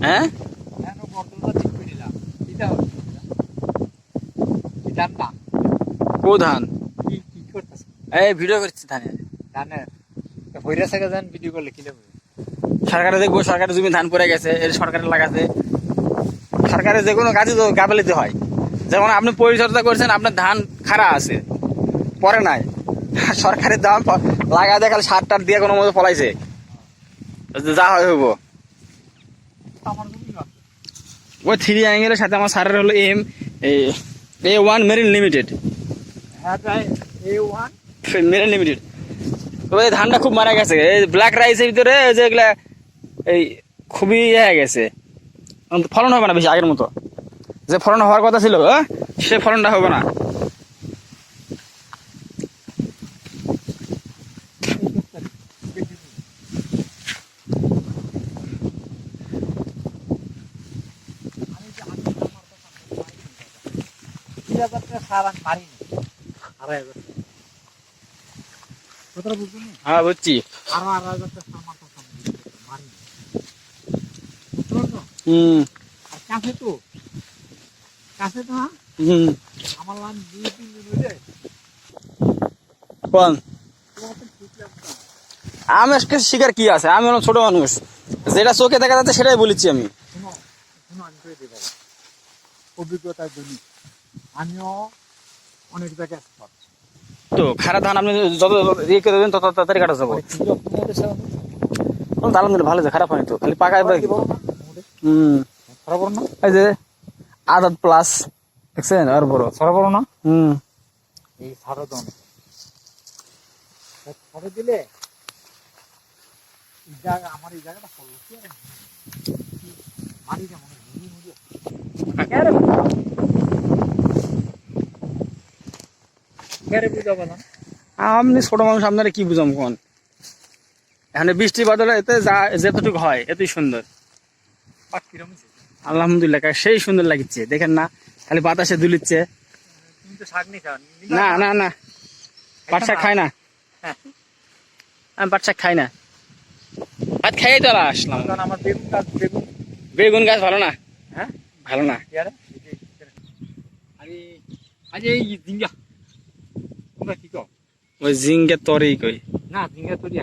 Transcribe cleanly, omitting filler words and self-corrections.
হ্যাঁ কো ধান এই ভিডিও করছি ধানের সরকারে দেখবো সরকারের জমি ধান পড়ে গেছে এর সরকারে লাগাতে সরকারের যে কোনো কাজে তো গাফেলিতে হয় যেমন আপনি পরিচর্যা করছেন আপনার ধান খাড়া আছে পরে নাই সরকারের দাম লাগা দেখাল সার টার দিয়ে কোনো মতো পলাইছে যা হয় হইব ওই 3 অ্যাঙ্গেলের সাথে আমার সারের হলো A1 marine limited marine limited তবে এই ধানটা খুব মারা গেছে এই ব্ল্যাক রাইসের ভিতরে যেগুলা এই খুবই হয়ে গেছে ফলন হবে না বেশি আগের মতো যে ফলন হওয়ার কথা ছিল সে ফলনটা হবে না হ্যাঁ বুঝছি কোন আমি শিকার কি আছে আমি ছোট মানুষ যেটা চোখে দেখা যাচ্ছে সেটাই বলেছি আমি অভিজ্ঞতার জন্য আমিও অনেক জায়গায় তো খারাপ ধান আপনি যত ইয়ে করে দেবেন তত তাড়াতাড়ি কাটা যাবো দালান দিলে ভালো খারাপ হয়নি তো খালি পাকায় এই যে আদাত প্লাস দেখছেন আর বড় সরা বড় না এই সারদন সারে দিলে আমার এই জায়গাটা মারি যেমন আপনি ছোট মানুষ আপনারা কি বুঝাম কোন এখানে বৃষ্টি বাদলে এতে যেতটুকু হয় এতই সুন্দর আলহামদুলিল্লাহ সেই সুন্দর লাগছে দেখেন না খালি বাতাসে দুলিচ্ছে না না না পাট শাক খাই না আমি পাট শাক খাই না ভাত খাইই তো আসলাম আমার বেগুন গাছ ভালো না ভালো না ওই জিঙ্গা তরেই কই না জিঙ্গা তরি